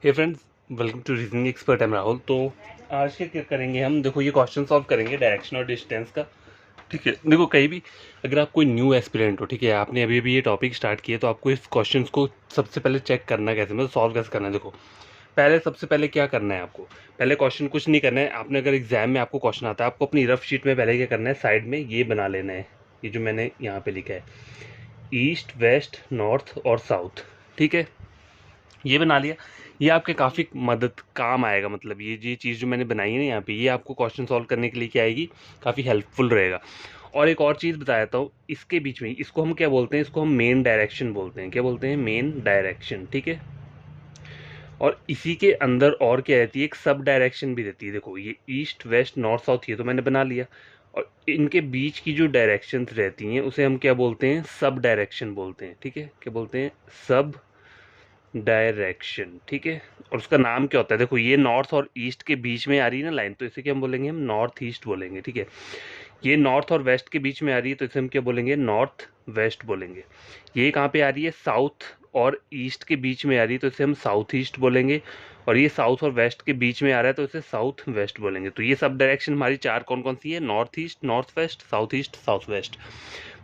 Hey friends, welcome to reasoning expert. Am Rahul. तो आज के क्या करेंगे हम, देखो ये क्वेश्चन सॉल्व करेंगे डायरेक्शन और डिस्टेंस का। ठीक है, देखो कहीं भी अगर आप कोई न्यू एस्पिरेंट हो, ठीक है, आपने अभी अभी ये टॉपिक स्टार्ट किया, तो आपको इस क्वेश्चन को सबसे पहले चेक करना कैसे, मतलब सॉल्व कैसे करना है। देखो पहले सबसे पहले क्या करना है आपको, पहले क्वेश्चन कुछ नहीं करना है आपने। अगर एग्जाम में आपको क्वेश्चन आता है, आपको अपनी रफ शीट में पहले क्या करना है, साइड में ये बना लेना है, ये जो मैंने यहाँ पे लिखा है, ईस्ट वेस्ट नॉर्थ और साउथ। ठीक है, ये बना लिया। ये आपके काफ़ी मदद काम आएगा, मतलब ये चीज़ जो मैंने बनाई है ना यहाँ पे, ये आपको क्वेश्चन सॉल्व करने के लिए क्या आएगी, काफ़ी हेल्पफुल रहेगा। और एक और चीज़ बता देता हूँ, इसके बीच में इसको हम क्या बोलते हैं, इसको हम मेन डायरेक्शन बोलते हैं। क्या बोलते हैं? Main direction. ठीक है, और इसी के अंदर और क्या रहती है, एक सब डायरेक्शन भी रहती है। देखो ये ईस्ट वेस्ट नॉर्थ साउथ, ये तो मैंने बना लिया, और इनके बीच की जो डायरेक्शन रहती हैं उसे हम क्या बोलते हैं, सब डायरेक्शन बोलते हैं। ठीक है, क्या बोलते हैं? Sub direction. ठीक है, और उसका नाम क्या होता है? देखो ये नॉर्थ और ईस्ट के बीच में आ रही है ना लाइन, तो इसे क्या हम बोलेंगे, हम नॉर्थ ईस्ट बोलेंगे। ठीक है, ये नॉर्थ और वेस्ट के बीच में आ रही है, तो इसे हम क्या बोलेंगे, नॉर्थ वेस्ट बोलेंगे। ये कहाँ पे आ रही है, साउथ और ईस्ट के बीच में आ रही है, तो इसे हम साउथ ईस्ट बोलेंगे। और ये साउथ और वेस्ट के बीच में आ रहा है, तो इसे साउथ वेस्ट बोलेंगे। तो ये सब डायरेक्शन हमारी चार कौन कौन सी है, north east north west south east south west.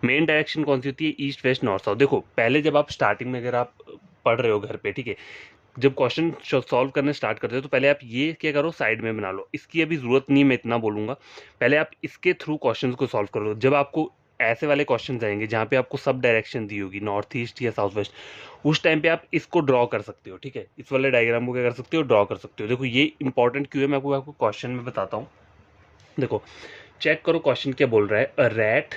Main direction कौन सी होती है, ईस्ट वेस्ट नॉर्थ साउथ। देखो पहले जब आप स्टार्टिंग में, अगर आप पढ़ रहे हो घर पे, ठीक है, जब क्वेश्चन सॉल्व करने स्टार्ट करते हो, तो पहले आप ये क्या करो, साइड में बना लो। इसकी अभी ज़रूरत नहीं, मैं इतना बोलूँगा। पहले आप इसके थ्रू क्वेश्चन को सॉल्व करो। जब आपको ऐसे वाले क्वेश्चन आएंगे जहाँ पे आपको सब डायरेक्शन दी होगी, नॉर्थ ईस्ट या साउथ वेस्ट, उस टाइम पे आप इसको ड्रॉ कर सकते हो। ठीक है, इस वाले डायग्राम को क्या कर सकते हो, ड्रॉ कर सकते हो। देखो ये इंपॉर्टेंट क्यों है, मैं आपको क्वेश्चन में बताता हूँ। देखो चेक करो क्वेश्चन क्या बोल रहा है, अ रैट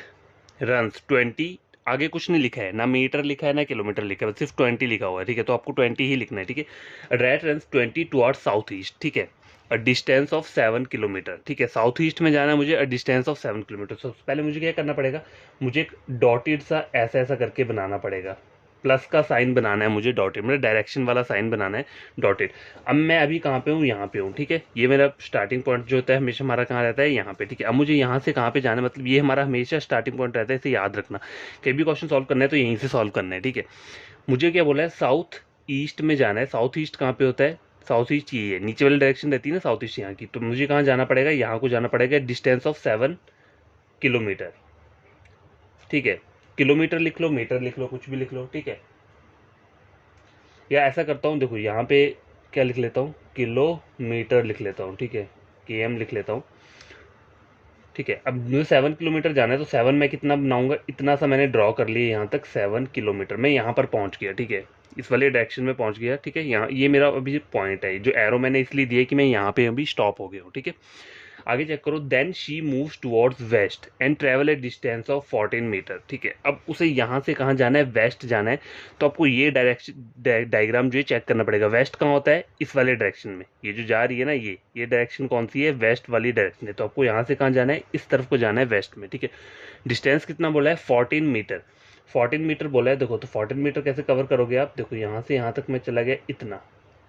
रन्स 20, आगे कुछ नहीं लिखा है, ना मीटर लिखा है ना किलोमीटर लिखा है, सिर्फ 20 लिखा हुआ है। ठीक है, तो आपको 20 ही लिखना है। ठीक है, rat runs 20 towards south east. ठीक है, अ डिस्टेंस ऑफ 7 किलोमीटर। ठीक है, साउथ ईस्ट में जाना है मुझे, अ डिस्टेंस ऑफ 7 किलोमीटर। सबसे पहले मुझे क्या करना पड़ेगा, मुझे एक डॉटेड सा ऐसा ऐसा करके बनाना पड़ेगा, प्लस का साइन बनाना है मुझे, डॉटेड मतलब डायरेक्शन वाला साइन बनाना है, डॉटेड। अब मैं अभी कहाँ पे हूँ, यहाँ पे हूँ। ठीक है, ये मेरा स्टार्टिंग पॉइंट जो होता है हमेशा हमारा कहाँ रहता है, यहाँ पे। ठीक है, अब मुझे यहाँ से कहाँ पे जाना है, मतलब ये हमारा हमेशा स्टार्टिंग पॉइंट रहता है, इसे याद रखना। कहीं भी क्वेश्चन सॉल्व करना है तो यहीं से सॉल्व करना है। ठीक है, मुझे क्या बोला है, साउथ ईस्ट में जाना है। साउथ ईस्ट कहाँ पे होता है, साउथ ईस्ट ये है, नीचे वाली डायरेक्शन रहती है ना साउथ ईस्ट यहाँ की। तो मुझे कहाँ जाना पड़ेगा, यहाँ को जाना पड़ेगा, डिस्टेंस ऑफ 7 किलोमीटर। ठीक है, किलोमीटर लिख लो, मीटर लिख लो, कुछ भी लिख लो। ठीक है, या ऐसा करता हूँ, देखो यहाँ पे क्या लिख लेता हूँ, किलोमीटर लिख लेता हूँ। ठीक है, केएम लिख लेता हूँ। ठीक है, अब मुझे 7 किलोमीटर जाना है, तो 7 मैं कितना बनाऊंगा, इतना सा मैंने ड्रॉ कर लिया यहाँ तक, 7 किलोमीटर। मैं यहाँ पर पहुँच गया। ठीक है, इस वाले डायरेक्शन में पहुँच गया। ठीक है, यहाँ ये मेरा अभी पॉइंट है, जो एरो मैंने इसलिए दिया कि मैं यहाँ पे अभी स्टॉप हो गया हूँ। ठीक है, आगे चेक करो, then she moves towards west and travel a distance of 14 metre. ठीक है, अब उसे यहाँ से कहाँ जाना है, वेस्ट जाना है। तो आपको ये डायरेक्शन डायग्राम जो है चेक करना पड़ेगा, वेस्ट कहाँ होता है, इस वाले डायरेक्शन में। ये जो जा रही है ना, ये डायरेक्शन कौन सी है, वेस्ट वाली डायरेक्शन है। तो आपको यहाँ से कहाँ जाना है, इस तरफ को जाना है, वेस्ट में। ठीक है, डिस्टेंस कितना बोला है, 14 मीटर। 14 मीटर बोला है। देखो तो 14 मीटर कैसे कवर करोगे आप, देखो यहाँ से यहाँ तक मैं चला गया इतना,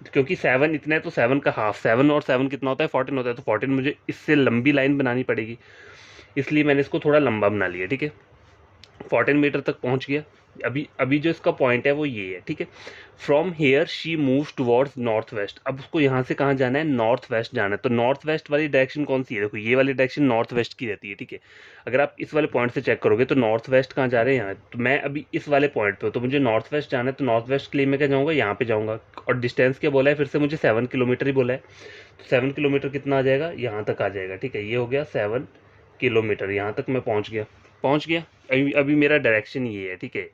क्योंकि 7 इतना है, तो 7 का हाफ, 7 और 7 कितना होता है, 14 होता है। तो 14 मुझे इससे लंबी लाइन बनानी पड़ेगी, इसलिए मैंने इसको थोड़ा लंबा बना लिया। ठीक है, 14 मीटर तक पहुंच गया। अभी अभी जो इसका पॉइंट है वो ये है। ठीक है, from here she moves towards north west. अब उसको यहाँ से कहाँ जाना है, नॉर्थ वेस्ट जाना है। तो नॉर्थ वेस्ट वाली डायरेक्शन कौन सी है, देखो ये वाली डायरेक्शन नॉर्थ वेस्ट की रहती है। ठीक है, अगर आप इस वाले पॉइंट से चेक करोगे तो नॉर्थ वेस्ट कहाँ जा रहे हैं, यहाँ। तो मैं अभी इस वाले पॉइंट पे हूँ, तो मुझे नॉर्थ वेस्ट जाना है, तो नॉर्थ वेस्ट के लिए मैं क्या जाऊँगा, यहाँ पे जाऊँगा। और डिस्टेंस क्या बोला है, फिर से मुझे 7 किलोमीटर ही बोला है। तो 7 किलोमीटर कितना आ जाएगा, यहाँ तक आ जाएगा। ठीक है, ये हो गया 7 किलोमीटर, यहाँ तक मैं पहुँच गया। अभी मेरा डायरेक्शन ये है। ठीक है,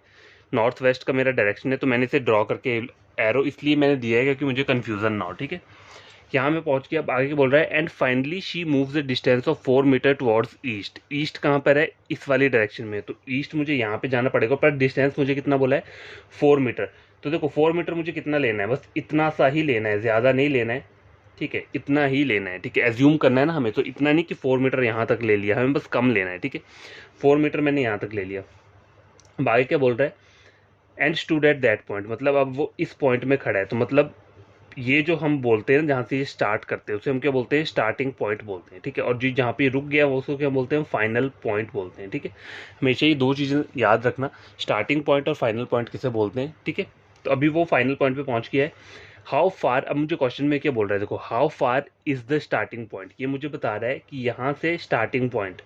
नॉर्थ वेस्ट का मेरा डायरेक्शन है, तो मैंने इसे ड्रॉ करके एरो इसलिए मैंने दिया है क्योंकि मुझे कन्फ्यूजन ना हो। ठीक है, यहाँ मैं पहुँच गया। अब आगे क्या बोल रहा है, and finally she moves the distance of 4 metre towards east. East कहाँ पर है, इस वाली डायरेक्शन में। तो ईस्ट मुझे यहाँ पे जाना पड़ेगा, पर डिस्टेंस मुझे कितना बोला है, 4 मीटर। तो देखो 4 मीटर मुझे कितना लेना है, बस इतना सा ही लेना है, ज़्यादा नहीं लेना है। ठीक है, इतना ही लेना है। ठीक है, एज्यूम करना है ना हमें, तो इतना नहीं कि 4 मीटर यहाँ तक ले लिया, हमें बस कम लेना है। ठीक है, 4 मीटर मैंने यहाँ तक ले लिया। अब आगे क्या बोल रहा है, and stood at that point, मतलब अब वो इस पॉइंट में खड़ा है। तो मतलब ये जो हम बोलते हैं ना, जहाँ से ये स्टार्ट करते हैं, उसे हम क्या बोलते हैं, स्टार्टिंग पॉइंट बोलते हैं। ठीक है, और जो जहाँ पे रुक गया वो उसको क्या बोलते हैं, फाइनल पॉइंट बोलते हैं। ठीक है, हमेशा ये दो चीज़ें याद रखना, स्टार्टिंग पॉइंट और फाइनल पॉइंट किसे बोलते हैं। ठीक है, तो अभी वो फाइनल पॉइंट पे पहुँच गया है। हाउ फार, अब मुझे क्वेश्चन में क्या बोल रहा है, देखो how far is the starting point, ये मुझे बता रहा है कि यहाँ से स्टार्टिंग पॉइंट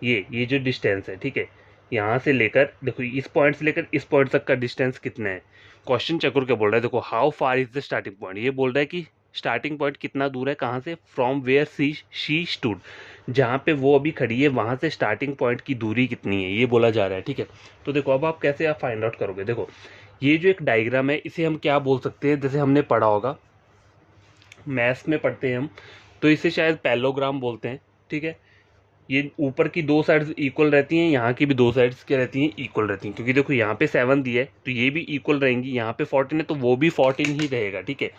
ये जो डिस्टेंस है, ठीक है, यहाँ से लेकर देखो इस पॉइंट से लेकर इस पॉइंट तक का डिस्टेंस कितना है। क्वेश्चन चक्र क्या बोल रहा है, देखो how far is the starting point, ये बोल रहा है कि स्टार्टिंग पॉइंट कितना दूर है, कहाँ से, फ्रॉम वेयर शी स्टूड, जहाँ पे वो अभी खड़ी है वहाँ से स्टार्टिंग पॉइंट की दूरी कितनी है, ये बोला जा रहा है, ठीक है। तो देखो अब आप कैसे आप फाइंड आउट करोगे, देखो ये जो एक डायग्राम है इसे हम क्या बोल सकते हैं, जैसे हमने पढ़ा होगा मैथ्स में पढ़ते हैं हम, तो इसे शायद पैलोग्राम बोलते हैं, ठीक है। ये ऊपर की दो साइड्स इक्वल रहती हैं, यहाँ की भी दो साइड्स क्या रहती हैं, इक्वल रहती हैं, क्योंकि देखो यहाँ पे 7 दिया है तो ये भी इक्वल रहेंगी, यहाँ पे 14 है तो वो भी 14 ही रहेगा, ठीक है।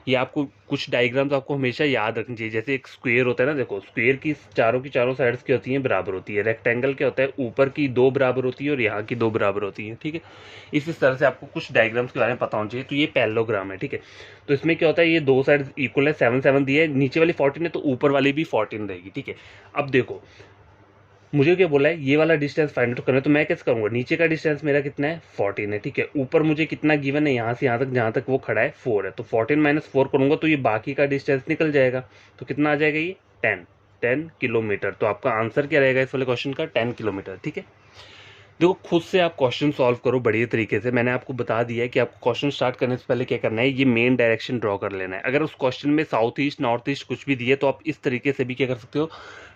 ये आपको कुछ डायग्राम्स आपको हमेशा याद रखनी चाहिए, जैसे एक स्क्वायर होता है ना, देखो स्क्वायर की चारों साइड्स क्या होती हैं, बराबर होती है। रेक्टेंगल क्या होता है, ऊपर की 2 बराबर होती है और यहाँ की 2 बराबर होती है, ठीक है। इस तरह से आपको कुछ डायग्राम्स के बारे में पता होना चाहिए। तो ये पैरेललोग्राम है, ठीक है। तो इसमें क्या होता है, ये दो साइड इक्वल है, 7 दिया है, नीचे वाली 14 है तो ऊपर वाली भी 14 रहेगी, ठीक है। अब देखो मुझे क्या बोला है, ये वाला डिस्टेंस फाइंड आउट करना है, तो मैं कैसे करूंगा, नीचे का डिस्टेंस मेरा कितना है 14 है, ठीक है। ऊपर मुझे कितना गिवन है, यहाँ से यहाँ तक जहाँ तक वो खड़ा है 4 है, तो 14 माइनस 4 करूंगा तो ये बाकी का डिस्टेंस निकल जाएगा। तो कितना आ जाएगा, ये 10 किलोमीटर। तो आपका आंसर क्या रहेगा इस वाले क्वेश्चन का, 10 किलोमीटर, ठीक है। देखो खुद से आप क्वेश्चन सॉल्व करो बढ़िया तरीके से। मैंने आपको बता दिया है कि आपको क्वेश्चन स्टार्ट करने से पहले क्या करना है, ये मेन डायरेक्शन ड्रॉ कर लेना है। अगर उस क्वेश्चन में साउथ ईस्ट नॉर्थ ईस्ट कुछ भी दिए तो आप इस तरीके से भी क्या कर सकते हो,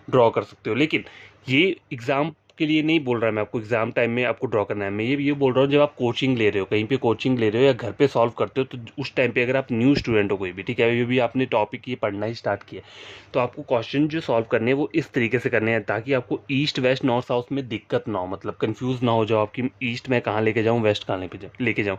ड्रॉ कर सकते हो। लेकिन ये एग्जाम के लिए नहीं बोल रहा मैं आपको, एग्जाम टाइम में आपको ड्रॉ करना है। मैं ये बोल रहा हूँ जब आप कोचिंग ले रहे हो, कहीं पे कोचिंग ले रहे हो या घर पे सॉल्व करते हो, तो उस टाइम पे अगर आप न्यू स्टूडेंट हो कोई भी, ठीक है, अभी भी आपने टॉपिक ये पढ़ना ही स्टार्ट किया, तो आपको क्वेश्चन जो सॉल्व करने हैं वो इस तरीके से करने हैं ताकि आपको ईस्ट वेस्ट नॉर्थ साउथ में दिक्कत ना हो, मतलब कंफ्यूज ना हो जाओ आपकी ईस्ट में कहाँ लेके जाऊँ, वेस्ट कहाँ लेके जाऊँ।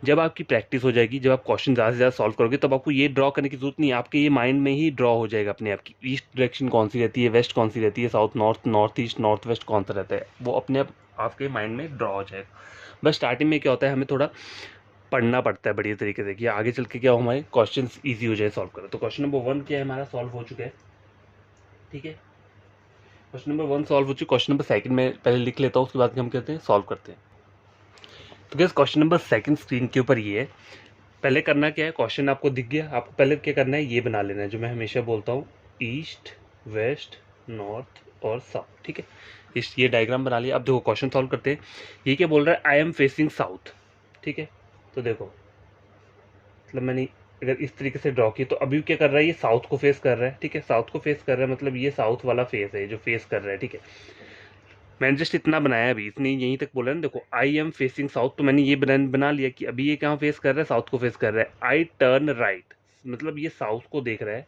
जब आपकी प्रैक्टिस हो जाएगी, जब आप क्वेश्चन ज़्यादा से ज़्यादा सॉल्व करोगे, तब आपको ये ड्रॉ करने की जरूरत नहीं है, आपके ये माइंड में ही ड्रॉ हो जाएगा अपने आप की ईस्ट डायरेक्शन कौन सी रहती है, वेस्ट कौन सी रहती है, south north, north east, north west कौन सा रहता है, वो अपने आप आपके माइंड में ड्रॉ हो जाएगा। बस स्टार्टिंग में क्या होता है, हमें थोड़ा पढ़ना पड़ता है बढ़िया तरीके से कि आगे चल के क्या हो, हमारे क्वेश्चन ईजी हो जाए सॉल्व करो। तो क्वेश्चन नंबर 1 क्या है, हमारा सॉल्व हो चुका है, ठीक है। क्वेश्चन नंबर 1 सॉल्व हो चुका है। क्वेश्चन नंबर 2 में पहले लिख लेता हूँ, उसके बाद हम कहते हैं सॉल्व करते हैं। तो गैस क्वेश्चन नंबर 2 स्क्रीन के ऊपर ये है। पहले करना क्या है, क्वेश्चन आपको दिख गया, आपको पहले क्या करना है, ये बना लेना है जो मैं हमेशा बोलता हूँ, ईस्ट वेस्ट नॉर्थ और साउथ, ठीक है। इस ये डायग्राम बना लिया। अब देखो क्वेश्चन सॉल्व करते हैं। ये क्या बोल रहा है, आई एम फेसिंग साउथ, ठीक है। तो देखो मतलब मैंने अगर इस तरीके से ड्रॉ की तो अभी क्या कर रहा है, ये साउथ को फेस कर रहा है, ठीक है, साउथ को फेस कर रहा है, मतलब ये साउथ वाला फेस है जो फेस कर रहा है, ठीक है। मैंने जस्ट इतना बनाया, अभी इसने यहीं तक बोला ना, देखो आई एम फेसिंग साउथ, तो मैंने ये बना लिया कि अभी ये कहाँ फेस कर रहा है, साउथ को फेस कर रहा है। आई टर्न राइट, मतलब ये साउथ को देख रहा है,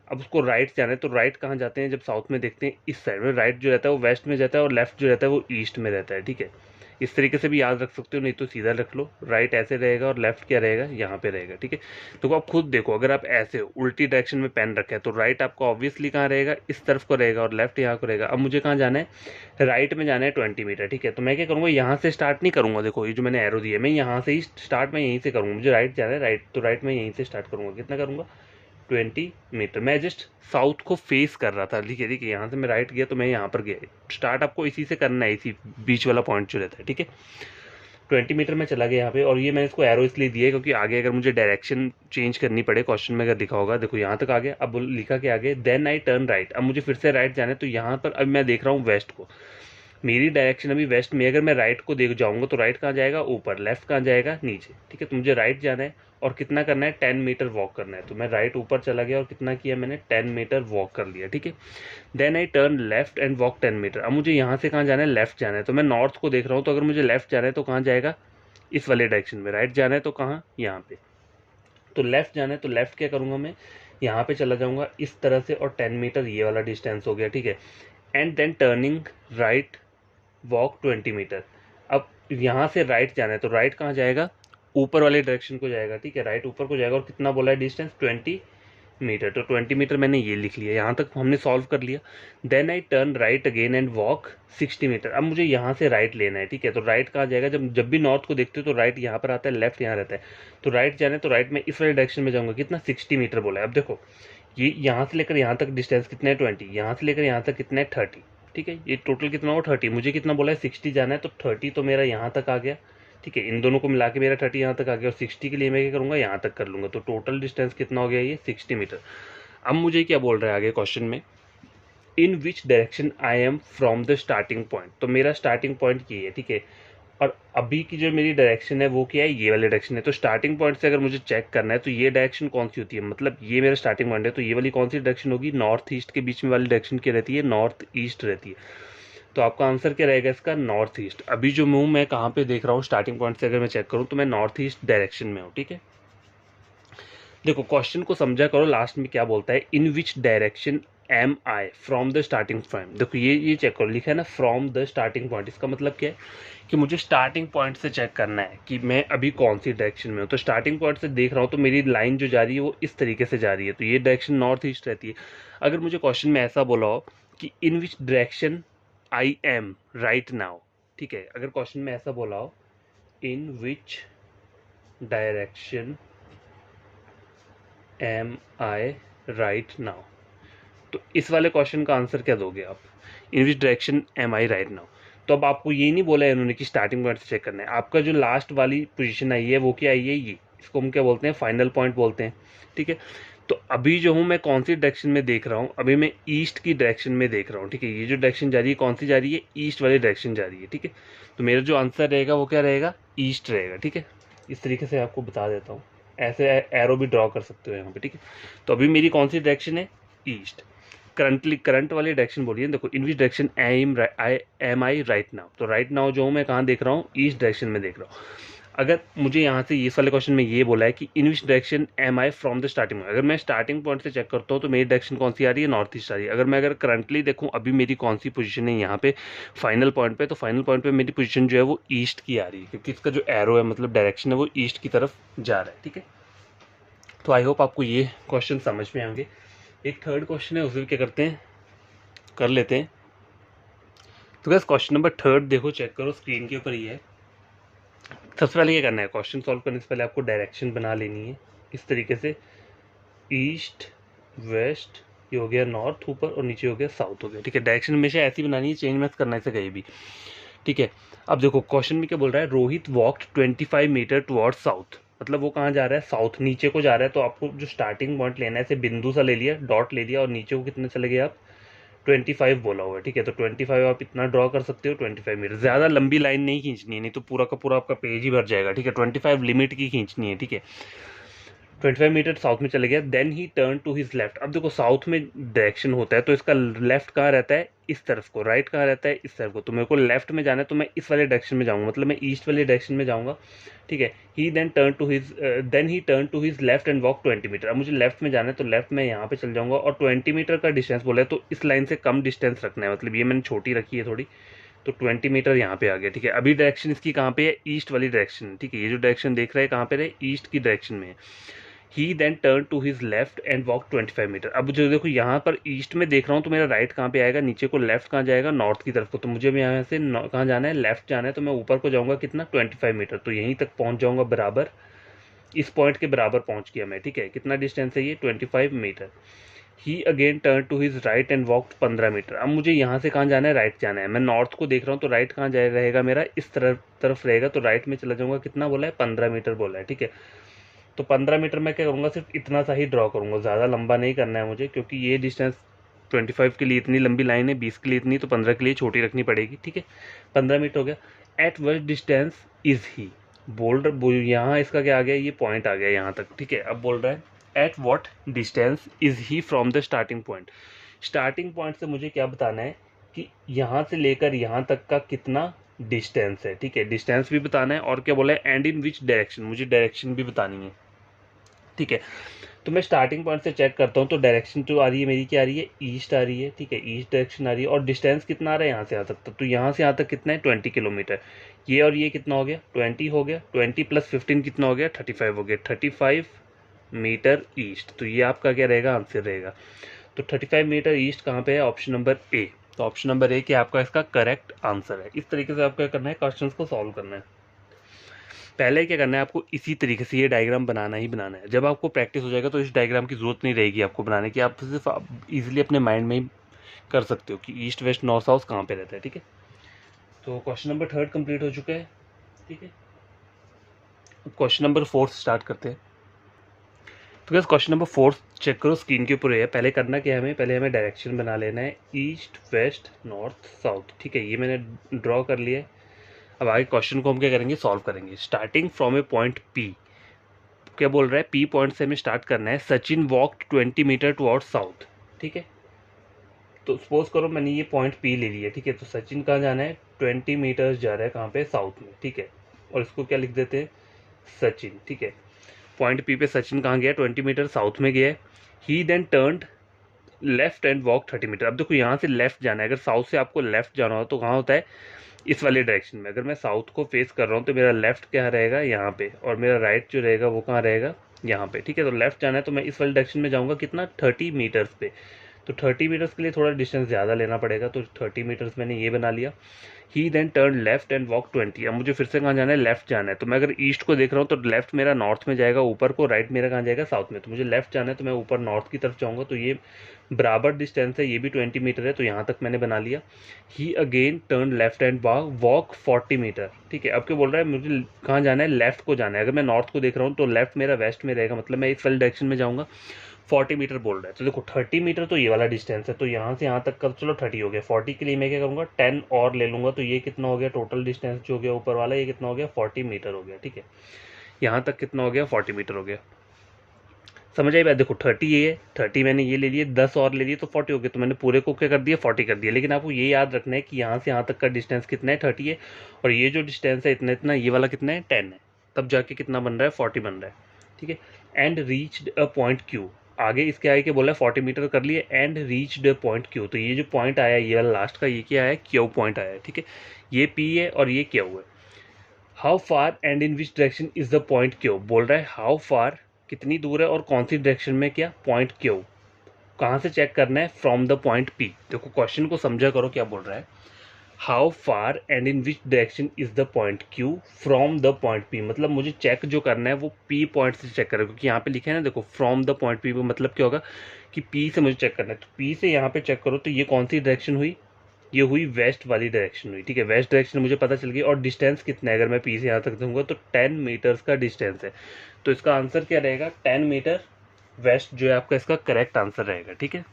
अब उसको राइट जाना है, तो राइट कहाँ जाते हैं जब साउथ में देखते हैं, इस साइड में। राइट जो रहता है वो वेस्ट में जाता है और लेफ्ट जो रहता है वो ईस्ट में रहता है, ठीक है। इस तरीके से भी याद रख सकते हो, नहीं तो सीधा रख लो, राइट ऐसे रहेगा और लेफ्ट क्या रहेगा, यहाँ पे रहेगा, ठीक है। तो आप खुद देखो, अगर आप ऐसे उल्टी डायरेक्शन में पेन रखा है तो राइट आपका ऑब्वियसली कहाँ रहेगा, इस तरफ को रहेगा, और लेफ्ट यहाँ को रहेगा। अब मुझे कहाँ जाना है, राइट में जाना है 20 मीटर, ठीक है। तो मैं क्या करूँगा, यहाँ से स्टार्ट नहीं करूँगा, देखो ये जो मैंने एरो दिया है, मैं यहाँ से ही स्टार्ट, मैं यहीं से करूँगा, मुझे राइट जाना है, राइट, तो राइट में यहीं से स्टार्ट करूँगा। कितना करूँगा, 20 मीटर। मैं जस्ट साउथ को फेस कर रहा था, देखिए देखिए, यहाँ से मैं राइट गया तो मैं यहाँ पर गया। स्टार्ट आपको इसी से करना है, इसी बीच वाला पॉइंट जो रहता है, ठीक है। 20 मीटर में चला गया यहाँ पे, और ये मैंने इसको एरो इसलिए दिया है क्योंकि आगे अगर मुझे डायरेक्शन चेंज करनी पड़े, क्वेश्चन में अगर लिखा होगा, देखो यहाँ तक आ गया, अब लिखा के आगे देन आई टर्न राइट, अब मुझे फिर से राइट जाना है, तो यहाँ पर अब मैं देख रहा हूँ वेस्ट को, मेरी डायरेक्शन अभी वेस्ट में, अगर मैं राइट को देख जाऊंगा तो राइट कहाँ जाएगा, ऊपर, लेफ्ट कहाँ जाएगा, नीचे, ठीक है। तो मुझे राइट जाना है और कितना करना है, 10 मीटर वॉक करना है। तो मैं राइट ऊपर चला गया और कितना किया मैंने, 10 मीटर वॉक कर लिया, ठीक है। Then I turn left and walk 10 metre. अब मुझे यहाँ से कहाँ जाना है, लेफ्ट जाना है, तो मैं नॉर्थ को देख रहा हूँ, तो अगर मुझे लेफ्ट जाना है तो कहाँ जाएगा, इस वाले डायरेक्शन में। राइट जाना है तो कहाँ, यहाँ पे। तो लेफ्ट जाना है तो लेफ्ट क्या करूँगा मैं, यहाँ पे चला जाऊँगा इस तरह से, और 10 मीटर ये वाला डिस्टेंस हो गया, ठीक है। And then turning right walk 20 metre. अब यहाँ से राइट जाना है तो राइट कहाँ जाएगा, ऊपर वाले डायरेक्शन को जाएगा, ठीक है, राइट ऊपर को जाएगा, और कितना बोला है डिस्टेंस, 20 मीटर। तो 20 मीटर मैंने ये लिख लिया, यहाँ तक हमने सॉल्व कर लिया। Then I turn right again and walk 60 metre. अब मुझे यहाँ से राइट लेना है, ठीक है। तो राइट कहाँ जाएगा, जब भी नॉर्थ को देखते हो तो राइट यहाँ पर आता है, लेफ्ट यहाँ रहता है, तो राइट जाना है तो राइट में इस वाले डायरेक्शन में जाऊँगा, कितना, 60 मीटर बोला है। अब देखो ये यहाँ से लेकर यहाँ तक डिस्टेंस कितना है, 20, यहाँ से लेकर यहाँ तक कितना है, 30, ठीक है। ये टोटल कितना हो, 30, मुझे कितना बोला है, 60 जाना है, तो 30 तो मेरा यहाँ तक आ गया, ठीक है, इन दोनों को मिला के मेरा 30 यहाँ तक आ गया और 60 के लिए मैं क्या करूँगा, यहाँ तक कर लूँगा, तो टोटल डिस्टेंस कितना हो गया ये 60 मीटर। अब मुझे क्या बोल रहा है आगे क्वेश्चन में, in which direction I am from the starting point. तो मेरा स्टार्टिंग पॉइंट ये है, ठीक है, और अभी की जो मेरी डायरेक्शन है वो क्या है, ये वाली डायरेक्शन है। तो स्टार्टिंग पॉइंट से अगर मुझे चेक करना है तो ये डायरेक्शन कौन सी होती है, मतलब ये मेरा स्टार्टिंग पॉइंट है, तो ये वाली कौन सी डायरेक्शन होगी, नॉर्थ ईस्ट के बीच में वाली डायरेक्शन क्या रहती है, नॉर्थ ईस्ट रहती है। तो आपका आंसर क्या रहेगा इसका, नॉर्थ ईस्ट। अभी जो मैं कहाँ पे देख रहा हूँ, स्टार्टिंग पॉइंट से अगर मैं चेक करूँ तो मैं नॉर्थ ईस्ट डायरेक्शन में हूँ, ठीक है। देखो क्वेश्चन को समझा करो, लास्ट में क्या बोलता है, in which direction am I from the starting point. देखो ये चेक करो, लिखा है ना फ्रॉम द स्टार्टिंग पॉइंट, इसका मतलब क्या है कि मुझे स्टार्टिंग पॉइंट से चेक करना है कि मैं अभी कौन सी डायरेक्शन में हूँ। तो स्टार्टिंग पॉइंट से देख रहा हूँ तो मेरी लाइन जो जा रही है वो इस तरीके से जा रही है, तो ये डायरेक्शन नॉर्थ ईस्ट रहती है। अगर मुझे क्वेश्चन में ऐसा बोला हो कि in which direction I am right now, ठीक है, अगर क्वेश्चन में ऐसा बोला हो in which direction am I right now, तो इस वाले क्वेश्चन का आंसर क्या दोगे आप, in which direction am I right now. तो अब आपको ये नहीं बोला है इन्होंने कि स्टार्टिंग पॉइंट से चेक करना है, आपका जो लास्ट वाली पोजीशन आई है वो क्या आई है, ये इसको हम क्या बोलते हैं, फाइनल पॉइंट बोलते हैं, ठीक है। तो अभी जो हूँ मैं कौन सी डायरेक्शन में देख रहा हूँ, अभी मैं ईस्ट की डायरेक्शन में देख रहा हूँ, ठीक है। ये जो डायरेक्शन जा रही है कौन सी जा रही है, ईस्ट वाली डायरेक्शन जा रही है, ठीक है। तो मेरा जो आंसर रहेगा वो क्या रहेगा, ईस्ट रहेगा, ठीक है। इस तरीके से आपको बता देता हूँ, ऐसे एरो भी ड्रॉ कर सकते हो यहाँ पे, ठीक है। तो अभी मेरी कौन सी डायरेक्शन है, ईस्ट। करंट वाली डायरेक्शन बोलिए, देखो in which direction am I right now. तो राइट नाउ जो हूँ मैं कहाँ देख रहा हूँ, ईस्ट डायरेक्शन में देख रहा हूँ। अगर मुझे यहाँ से इस वाले क्वेश्चन में ये बोला है कि in which direction am I from the starting, अगर मैं स्टार्टिंग पॉइंट से चेक करता हूँ तो मेरी डायरेक्शन कौन सी आ रही है, नॉर्थ ईस्ट आ रही है। अगर करंटली देखूँ अभी मेरी कौन सी पोजीशन है यहाँ पे फाइनल पॉइंट पे, तो फाइनल पॉइंट पे मेरी पोजीशन जो है वो ईस्ट की आ रही है, क्योंकि इसका जो एरो है मतलब डायरेक्शन है वो ईस्ट की तरफ जा रहा है, ठीक है। तो आई होप आपको ये क्वेश्चन समझ में आएंगे। एक थर्ड क्वेश्चन है, उसे क्या करते हैं, कर लेते हैं। तो बस क्वेश्चन नंबर थर्ड देखो, चेक करो स्क्रीन के ऊपर ही है। सबसे पहले क्या करना है, क्वेश्चन सॉल्व करने से पहले आपको डायरेक्शन बना लेनी है इस तरीके से, ईस्ट वेस्ट, ये हो गया नॉर्थ ऊपर और नीचे हो गया साउथ हो गया, ठीक है। डायरेक्शन हमेशा ऐसी बनानी है, चेंज मत करना है इसे कहीं भी, ठीक है। अब देखो क्वेश्चन में क्या बोल रहा है, Rohit walked 25 metre towards south, मतलब वो कहाँ जा रहा है, साउथ, नीचे को जा रहा है। तो आपको जो स्टार्टिंग पॉइंट लेना है, ऐसे बिंदु सा ले लिया, डॉट ले लिया और नीचे को कितने चले गए आप, 25 बोला हुआ है, ठीक है। तो 25 आप इतना ड्रॉ कर सकते हो, 25 मीटर। ज़्यादा लंबी लाइन नहीं खींचनी है, नहीं तो पूरा का पूरा आपका पेज ही भर जाएगा, ठीक है। 25 लिमिट की खींचनी है, ठीक है। 25 मीटर साउथ में चले गया, then he turn to his left. अब देखो साउथ में डायरेक्शन होता है तो इसका लेफ्ट कहाँ रहता है, इस तरफ को, राइट कहाँ रहता है, इस तरफ को। तो मेरे को लेफ्ट में जाना है तो मैं इस वाले डायरेक्शन में जाऊँगा, मतलब मैं ईस्ट वाले डायरेक्शन में जाऊँगा, ठीक है। He then turn to his left and walk 20 metre. अब मुझे लेफ्ट में जाना है तो लेफ्ट में यहाँ पे चल जाऊँगा, और 20 मीटर का डिस्टेंस बोला है तो इस लाइन से कम डिस्टेंस रखना है, मतलब ये मैंने छोटी रखी है थोड़ी, तो 20 मीटर यहाँ पे आ गया, ठीक है। अभी डायरेक्शन इसकी कहाँ पे है, ईस्ट वाली डायरेक्शन, ठीक है। ये जो डायरेक्शन देख रहे हैं कहाँ पे है, ईस्ट की डायरेक्शन में है। He then turn to his left and walk 25 metre. अब जो देखो यहाँ पर ईस्ट में देख रहा हूँ तो मेरा राइट कहाँ पे आएगा, नीचे को, लेफ्ट कहाँ जाएगा, नॉर्थ की तरफ को। तो मुझे यहाँ से कहाँ जाना है, लेफ्ट जाना है, तो मैं ऊपर को जाऊँगा कितना, 25 मीटर। तो यहीं तक पहुँच जाऊँगा बराबर, इस पॉइंट के बराबर पहुँच गया मैं, ठीक है। कितना डिस्टेंस है ये, 25 metre. He again turn to his right and walk 15 metre. अब मुझे यहाँ से कहाँ जाना है, राइट जाना है। मैं नॉर्थ को देख रहा हूँ तो राइट कहाँ जाए रहेगा मेरा, इस तरफ रहेगा। तो राइट में चला जाऊँगा, कितना बोला है, 15 मीटर बोला है, ठीक है। तो 15 मीटर मैं क्या करूँगा, सिर्फ इतना सा ही ड्रॉ करूँगा, ज़्यादा लंबा नहीं करना है मुझे, क्योंकि ये डिस्टेंस 25 के लिए इतनी लंबी लाइन है, 20 के लिए इतनी, तो 15 के लिए छोटी रखनी पड़ेगी, ठीक है। 15 मीटर हो गया। At what distance is he, यहाँ इसका क्या आ गया, ये पॉइंट आ गया यहाँ तक, ठीक है। अब बोल रहा है at what distance is he from the starting point. Starting point से मुझे क्या बताना है कि यहाँ से लेकर यहाँ तक का कितना डिस्टेंस है, ठीक है। डिस्टेंस भी बताना है, और क्या बोला है, एंड इन विच डायरेक्शन, मुझे डायरेक्शन भी बतानी है, ठीक है। तो मैं स्टार्टिंग पॉइंट से चेक करता हूँ तो डायरेक्शन जो आ रही है मेरी क्या आ रही है, ईस्ट आ रही है, ठीक है। ईस्ट डायरेक्शन आ रही है, और डिस्टेंस कितना आ रहा है यहाँ से यहाँ तक, तो यहाँ से यहाँ तक कितना है, 20 किलोमीटर। ये और ये कितना हो गया, 20 हो गया, 20 + 15 कितना हो गया, 35 हो गया, 35 मीटर ईस्ट। तो ये आपका क्या रहेगा, आंसर रहेगा। तो 35 मीटर ईस्ट कहाँ पे है, ऑप्शन नंबर ए। तो ऑप्शन नंबर ए क्या आपका इसका करेक्ट आंसर है। इस तरीके से आपको क्या करना है, क्वेश्चंस को सॉल्व करना है। पहले क्या करना है आपको, इसी तरीके से ये डायग्राम बनाना ही बनाना है। जब आपको प्रैक्टिस हो जाएगा तो इस डायग्राम की जरूरत नहीं रहेगी आपको बनाने की, आप सिर्फ इजीली अपने माइंड में ही कर सकते हो कि ईस्ट वेस्ट नॉर्थ साउथ कहाँ पे रहता है, ठीक है। तो क्वेश्चन नंबर थर्ड कंप्लीट हो चुका है, ठीक है। क्वेश्चन नंबर 4 स्टार्ट करते हैं। तो गैस क्वेश्चन नंबर 4 चेक करो, स्क्रीन के ऊपर है। पहले करना क्या है हमें, पहले हमें डायरेक्शन बना लेना है, ईस्ट वेस्ट नॉर्थ साउथ। ठीक है, ये मैंने ड्रॉ कर लिया है। अब आगे क्वेश्चन को हम क्या करेंगे, सॉल्व करेंगे। Starting from A point P, क्या बोल रहा है, पी पॉइंट से हमें स्टार्ट करना है। Sachin walked 20 metre towards south. ठीक है, तो सपोज करो मैंने ये पॉइंट पी ले लिया। ठीक है, तो सचिन कहाँ जाना है, 20 मीटर्स जा रहा है, कहाँ पे, साउथ में। ठीक है, और इसको क्या लिख देते हैं, सचिन। ठीक है, पॉइंट पी पे सचिन कहाँ गया, 20 मीटर साउथ में गया है। He then turned left and walk 30 metre. अब देखो यहाँ से लेफ्ट जाना है, अगर साउथ से आपको लेफ्ट जाना हो तो कहाँ होता है, इस वाले डायरेक्शन में। अगर मैं साउथ को फेस कर रहा हूँ तो मेरा लेफ्ट क्या रहेगा, यहाँ पे, और मेरा राइट जो रहेगा वो कहाँ रहेगा, यहाँ पे। ठीक है, तो लेफ्ट जाना है तो मैं इस वाले डायरेक्शन में जाऊँगा, कितना, 30 मीटर्स पे। तो 30 मीटर्स के लिए थोड़ा डिस्टेंस ज़्यादा लेना पड़ेगा, तो 30 मीटर्स मैंने ये बना लिया। He then turn left and walk 20। अब मुझे फिर से कहाँ जाना है, लेफ्ट जाना है। तो मैं अगर ईस्ट को देख रहा हूँ तो लेफ्ट मेरा नॉर्थ में जाएगा ऊपर को, राइट मेरा कहाँ जाएगा, साउथ में। तो मुझे लेफ्ट जाना है तो मैं ऊपर नॉर्थ की तरफ जाऊँगा, तो ये बराबर डिस्टेंस है, ये भी 20 मीटर है, तो यहाँ तक मैंने बना लिया। He again turn left and walk 40 metre. ठीक है, अब क्या बोल रहा है, मुझे कहाँ जाना है, लेफ्ट को जाना है। अगर मैं नॉर्थ को देख रहा हूँ तो लेफ्ट मेरा वेस्ट में रहेगा, मतलब मैं इस वाले डायरेक्शन में जाऊँगा। 40 मीटर बोल रहा है, तो देखो 30 मीटर तो ये वाला डिस्टेंस है, तो यहाँ से यहाँ तक का चलो 30 हो गया। 40 के लिए मैं क्या करूँगा, 10 और ले लूँगा, तो ये कितना हो गया, टोटल डिस्टेंस जो हो गया ऊपर वाला, ये कितना हो गया, 40 मीटर हो गया। ठीक है, यहाँ तक कितना हो गया, 40 मीटर हो गया। समझ आई बात, देखो 30 ये है, 30 मैंने ये ले लिए, 10 और ले लिए तो 40 हो गया। तो मैंने पूरे को क्या कर दिया, 40 कर दिया। लेकिन आपको ये याद रखना है कि यहाँ से यहाँ तक का डिस्टेंस कितना है, 30 है, और ये जो डिस्टेंस है इतना इतना, ये वाला कितना है, 10 है, तब जाके कितना बन रहा है, 40 बन रहा है। ठीक है, and reached a point Q. आगे इसके आगे क्या बोला है, 40 मीटर कर लिए, and reached a point Q. तो ये जो पॉइंट आया, ये वाला लास्ट का, ये क्या है, क्यू पॉइंट आया है। ठीक है, ये पी है और ये क्यू है। How far and in which direction is the point Q, बोल रहा है हाउ फार, कितनी दूर है, और कौन सी डायरेक्शन में, क्या, पॉइंट क्यू। कहाँ से चेक करना है, फ्रॉम द पॉइंट पी। देखो क्वेश्चन को समझा करो, क्या बोल रहा है, how far and in which direction is the point Q from the point P. मतलब मुझे चेक जो करना है वो पी पॉइंट से चेक करें, क्योंकि यहाँ पे लिखा है ना, देखो फ्रॉम द पॉइंट पी, मतलब क्या होगा कि पी से मुझे चेक करना है। तो पी से यहाँ पे चेक करो, तो ये कौन सी डायरेक्शन हुई, ये हुई वेस्ट वाली डायरेक्शन हुई। ठीक है, वेस्ट डायरेक्शन मुझे पता चल गई, और डिस्टेंस कितना है, अगर मैं पी से यहाँ तक दूंगा तो 10 मीटर्स का डिस्टेंस है। तो इसका आंसर क्या रहेगा, 10 मीटर वेस्ट जो है आपका इसका करेक्ट आंसर रहेगा। ठीक है,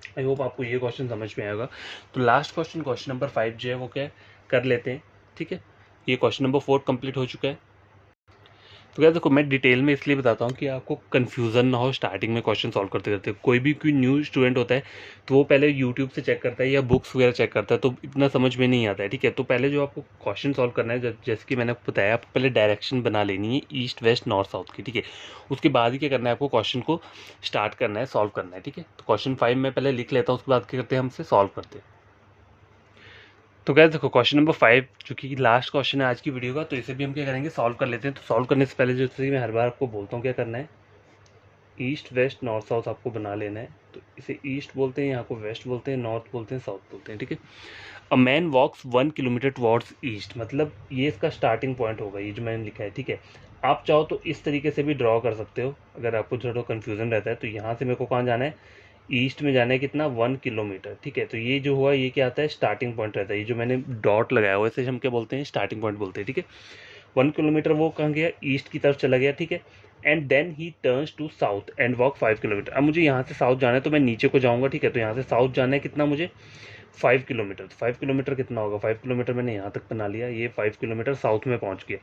आई होप आपको ये क्वेश्चन समझ में आएगा। तो लास्ट क्वेश्चन, क्वेश्चन नंबर 5 जो है वो क्या है, कर लेते हैं। ठीक है, ये क्वेश्चन नंबर 4 कंप्लीट हो चुका है। तो क्या देखो, मैं डिटेल में इसलिए बताता हूँ कि आपको कन्फ्यूज़न ना हो स्टार्टिंग में क्वेश्चन सॉल्व करते करते। कोई न्यू स्टूडेंट होता है तो वो पहले यूट्यूब से चेक करता है या बुक्स वगैरह चेक करता है, तो इतना समझ में नहीं आता है। ठीक है, तो पहले जो आपको क्वेश्चन सॉल्व करना है, जैसे कि मैंने आपको बताया, आपको पहले डायरेक्शन बना लेनी है ईस्ट वेस्ट नॉर्थ साउथ की। ठीक है, उसके बाद ही क्या करना है, आपको क्वेश्चन को स्टार्ट करना है, सॉल्व करना है। ठीक है, तो क्वेश्चन 5 में पहले लिख लेता हूँ, उसके बाद क्या करते हैं, हमसे सॉल्व करते हैं। तो क्या देखो, क्वेश्चन नंबर 5 जो कि लास्ट क्वेश्चन है आज की वीडियो का, तो इसे भी हम क्या करेंगे, सॉल्व कर लेते हैं। तो सॉल्व करने से पहले जो मैं हर बार आपको बोलता हूँ क्या करना है, ईस्ट वेस्ट नॉर्थ साउथ आपको बना लेना है। तो इसे ईस्ट बोलते हैं, यहाँ को वेस्ट बोलते हैं, नॉर्थ बोलते हैं, साउथ बोलते हैं। ठीक है, a man walks 1 kilometre towards east, मतलब ये इसका स्टार्टिंग पॉइंट होगा, ये जो मैंने लिखा है। ठीक है, आप चाहो तो इस तरीके से भी ड्रॉ कर सकते हो, अगर आपको थोड़ा कन्फ्यूजन रहता है। तो यहाँ से मेरे को कहाँ जाना है, ईस्ट में जाना है, कितना, 1 किलोमीटर। ठीक है, तो ये जो हुआ ये क्या आता है, स्टार्टिंग पॉइंट रहता है। ये जो मैंने डॉट लगाया हुआ है इसे हम क्या बोलते हैं, स्टार्टिंग पॉइंट बोलते हैं। ठीक है, 1 किलोमीटर वो कहाँ गया, ईस्ट की तरफ चला गया। ठीक है, and then he turns to south and walk 5 kilometre. अब मुझे यहाँ से साउथ जाना है तो मैं नीचे को जाऊँगा। ठीक है, तो यहाँ से साउथ जाना है, कितना, मुझे 5 किलोमीटर। तो 5 किलोमीटर कितना होगा, 5 किलोमीटर मैंने यहाँ तक बना लिया, ये 5 किलोमीटर साउथ में पहुँच गया।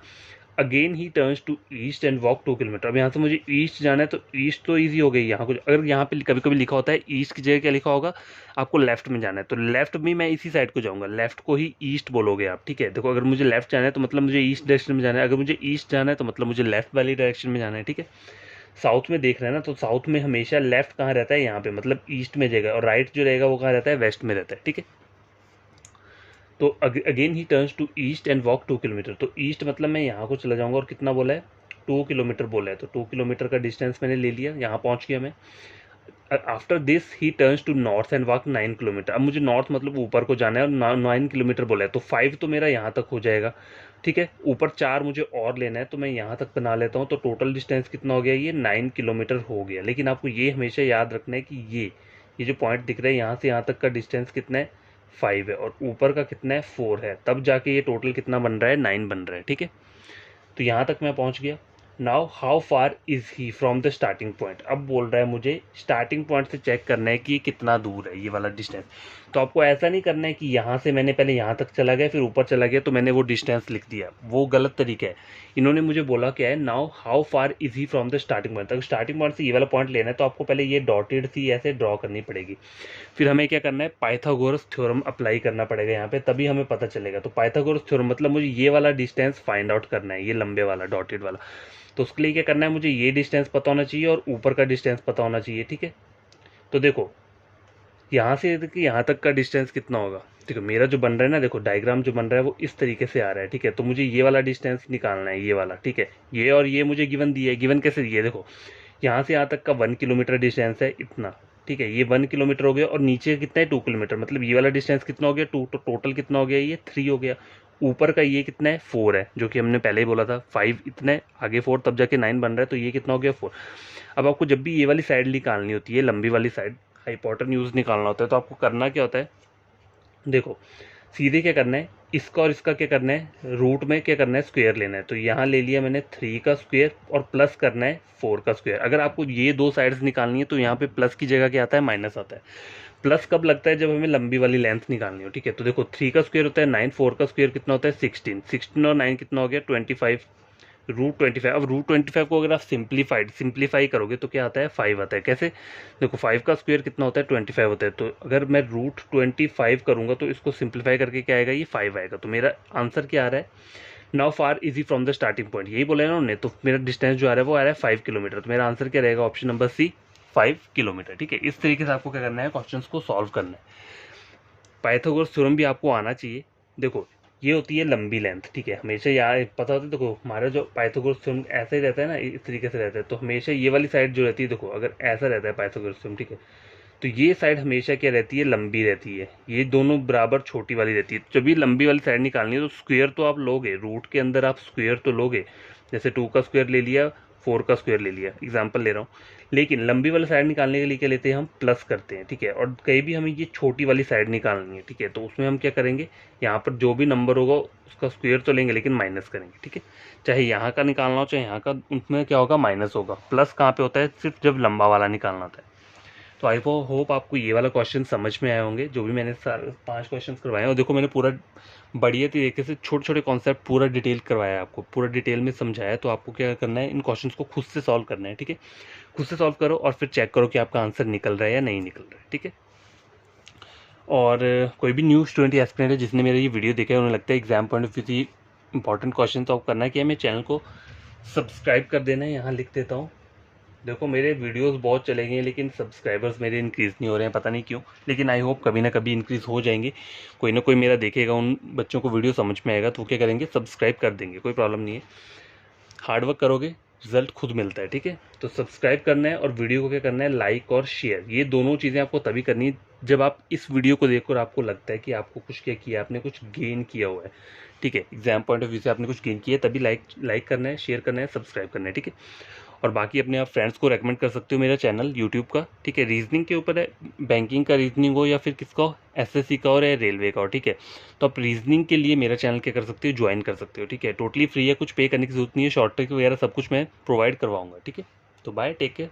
Again he turns to east and walk 2 kilometre. अब यहाँ से मुझे ईस्ट जाना है, तो ईस्ट तो ईजी हो गई। यहाँ कुछ अगर यहाँ पे कभी कभी लिखा होता है ईस्ट की जगह क्या लिखा होगा, आपको लेफ्ट में जाना है, तो लेफ्ट में मैं इसी साइड को जाऊँगा, लेफ्ट को ही ईस्ट बोलोगे आप। ठीक है, देखो अगर मुझे लेफ्ट जाना है तो मतलब मुझे ईस्ट डायरेक्शन में जाना है, अगर मुझे ईस्ट जाना है तो मतलब मुझे लेफ्ट वाली डायरेक्शन में जाना है। ठीक है, साउथ में देख रहे हैं ना, तो साउथ में हमेशा लेफ्ट कहाँ रहता है, यहाँ पे, मतलब ईस्ट में जाएगा, और राइट जो रहेगा वो कहाँ रहता है, वेस्ट में रहता है। ठीक है, तो again he turns to east and walk 2 kilometre. तो ईस्ट मतलब मैं यहाँ को चला जाऊँगा, और कितना बोला है, 2 किलोमीटर बोला है, तो 2 किलोमीटर का डिस्टेंस मैंने ले लिया, यहाँ पहुँच गया मैं। After this he turns to north and walk 9 kilometre. अब मुझे नॉर्थ मतलब ऊपर को जाना है, और 9 किलोमीटर बोला है, तो 5 तो मेरा यहाँ तक हो जाएगा। ठीक है, ऊपर 4 मुझे और लेना है, तो मैं यहाँ तक बना लेता हूँ। तो टोटल डिस्टेंस कितना हो गया, ये 9 किलोमीटर हो गया। लेकिन आपको ये हमेशा याद रखना है कि ये जो पॉइंट दिख रहा है यहाँ से यहाँ तक का डिस्टेंस कितना है, 5 है, और ऊपर का कितना है, 4 है, तब जाके ये टोटल कितना बन रहा है, 9 बन रहा है। ठीक है, तो यहाँ तक मैं पहुँच गया। Now how far is he from the starting point, अब बोल रहा है मुझे स्टार्टिंग पॉइंट से चेक करना है कि कितना दूर है ये वाला डिस्टेंस। तो आपको ऐसा नहीं करना है कि यहाँ से मैंने पहले यहाँ तक चला गया फिर ऊपर चला गया तो मैंने वो डिस्टेंस लिख दिया, वो गलत तरीका है। इन्होंने मुझे बोला क्या है, now how far is he from the starting point. अगर स्टार्टिंग पॉइंट से ये वाला पॉइंट लेना है तो आपको पहले ये डॉटेड सी ऐसे ड्रॉ करनी पड़ेगी। फिर हमें क्या करना है, पाइथागोरस थ्योरम अप्लाई करना पड़ेगा यहाँ पे, तभी हमें पता चलेगा। तो पाइथागोरस थ्योरम मतलब मुझे ये वाला डिस्टेंस फाइंड आउट करना है, ये लंबे वाला डॉटेड वाला। तो उसके लिए क्या करना है, मुझे ये डिस्टेंस पता होना चाहिए और ऊपर का डिस्टेंस पता होना चाहिए, ठीक है। तो देखो यहाँ से यहाँ तक का डिस्टेंस कितना होगा, देखो मेरा जो बन रहा है ना, देखो डायग्राम जो बन रहा है वो इस तरीके से आ रहा है, ठीक है। तो मुझे ये वाला डिस्टेंस निकालना है, ये वाला, ठीक है। ये और ये मुझे गिवन दिया है, गिवन कैसे दिया है, देखो यहाँ से यहाँ तक का 1 किलोमीटर डिस्टेंस है इतना, ठीक है। ये 1 किलोमीटर हो गया और नीचे कितना है 2 किलोमीटर, मतलब ये वाला डिस्टेंस कितना हो गया 2, तो टोटल कितना हो गया ये 3 हो गया। ऊपर का ये कितना है 4 है, जो कि हमने पहले ही बोला था 5 इतना है, आगे 4 तब जाके 9 बन रहा है, तो ये कितना हो गया 4। अब आपको जब भी ये वाली साइड निकालनी होती है, लंबी वाली साइड हाइपोटेन्यूज निकालना होता है, तो आपको करना क्या होता है, देखो सीधे क्या करना है, इसका और इसका क्या करना है, रूट में क्या करना है स्क्वायर लेना है। तो यहाँ ले लिया मैंने 3 का स्क्वायर और प्लस करना है 4 का स्क्वायर। अगर आपको ये दो साइड्स निकालनी है तो यहाँ पे प्लस की जगह क्या आता है, माइनस आता है। प्लस कब लगता है, जब हमें लंबी वाली लेंथ निकालनी हो, ठीक है। तो देखो 3 का स्क्वायर होता है 9, 4 का स्क्वायर कितना होता है 16, 16 और 9 कितना हो गया 25, √25। अब √25 को अगर आप सिंप्लीफाई करोगे तो क्या आता है 5 आता है। कैसे, देखो 5 का स्क्वायर कितना होता है 25 होता है, तो अगर मैं √25 करूंगा तो इसको सिंप्लीफाई करके क्या आएगा, ये 5 आएगा। तो मेरा आंसर क्या आ रहा है, now far easy from the starting point, यही बोला है ना उन्होंने। तो मेरा डिस्टेंस जो आ रहा है वो आ रहा है 5 किलोमीटर। तो मेरा आंसर क्या रहेगा, ऑप्शन नंबर सी 5 किलोमीटर, ठीक है। इस तरीके से आपको क्या करना है, क्वेश्चन को सॉल्व करना है। पाइथागोरस थ्योरम भी आपको आना चाहिए। देखो ये होती है लंबी लेंथ, ठीक है, हमेशा यार पता होता है। देखो हमारा जो पाइथागोरस थ्योरम ऐसा ही रहता है ना, इस तरीके से रहता है। तो हमेशा ये वाली साइड जो रहती है, देखो अगर ऐसा रहता है पाइथागोरस थ्योरम, ठीक है, तो ये साइड हमेशा क्या रहती है, लंबी रहती है। ये दोनों बराबर छोटी वाली रहती है। जब ये लंबी वाली साइड निकालनी है तो स्क्वायर तो आप लोगे, रूट के अंदर आप स्क्वायर तो लोगे। जैसे 2 का स्क्वायर ले लिया, 4 का स्क्वायर ले लिया, एग्जाम्पल ले रहा हूँ। लेकिन लंबी वाली साइड निकालने के लिए क्या लेते हैं, हम प्लस करते हैं, ठीक है। और कहीं भी हमें ये छोटी वाली साइड निकालनी है, ठीक है, तो उसमें हम क्या करेंगे, यहाँ पर जो भी नंबर होगा उसका स्क्वायर तो लेंगे लेकिन माइनस करेंगे, ठीक है। चाहे यहाँ का निकालना हो चाहे यहाँ का, उसमें क्या होगा माइनस होगा। प्लस कहाँ पे होता है, सिर्फ जब लंबा वाला निकालना होता है। तो आई होप आपको ये वाला क्वेश्चन समझ में आए होंगे, जो भी मैंने 5 क्वेश्चन करवाए हैं। और देखो मैंने पूरा बढ़िया तरीके से छोटे छोटे कॉन्सेप्ट पूरा डिटेल करवाया है, आपको पूरा डिटेल में समझाया। तो आपको क्या करना है, इन क्वेश्चंस को खुद से सॉल्व करना है, ठीक है। खुद से सॉल्व करो और फिर चेक करो कि आपका आंसर निकल रहा है या नहीं निकल रहा है, ठीक है। और कोई भी न्यू स्टूडेंट या एस्पिरेंट है जिसने मेरा ये वीडियो देखा है, उन्हें लगता है एग्जाम पॉइंट ऑफ व्यू से इंपॉर्टेंट क्वेश्चन, तो आपको करना है कि मेरे चैनल को सब्सक्राइब कर देना है। यहाँ लिख देता हूँ, देखो मेरे वीडियोस बहुत चलेंगे लेकिन सब्सक्राइबर्स मेरे इंक्रीज़ नहीं हो रहे हैं, पता नहीं क्यों। लेकिन आई होप कभी ना कभी इंक्रीज़ हो जाएंगे। कोई ना कोई मेरा देखेगा, उन बच्चों को वीडियो समझ में आएगा तो वो क्या करेंगे, सब्सक्राइब कर देंगे, कोई प्रॉब्लम नहीं है। हार्ड वर्क करोगे रिजल्ट खुद मिलता है, ठीक है। तो सब्सक्राइब करना है और वीडियो को क्या करना है, लाइक और शेयर, ये दोनों चीज़ें आपको तभी करनी है जब आप इस वीडियो को देखकर आपको लगता है कि आपको कुछ क्या किया, आपने कुछ गेन किया हुआ है, ठीक है। एग्जाम पॉइंट ऑफ व्यू से आपने कुछ गेन किया है, तभी लाइक करना है, शेयर करना है, सब्सक्राइब करना है, ठीक है। और बाकी अपने आप फ्रेंड्स को रेकमेंड कर सकते हो मेरा चैनल यूट्यूब का, ठीक है। रीजनिंग के ऊपर है, बैंकिंग का रीजनिंग हो या फिर किसका हो, एसएससी का हो या रेलवे का हो, ठीक है। तो आप रीजनिंग के लिए मेरा चैनल क्या कर सकते हो, ज्वाइन कर सकते हो, ठीक है। टोटली फ्री है, कुछ पे करने की जरूरत नहीं है। शॉर्ट ट्रिक वगैरह सब कुछ मैं प्रोवाइड करवाऊंगा, ठीक है। तो बाय, टेक केयर।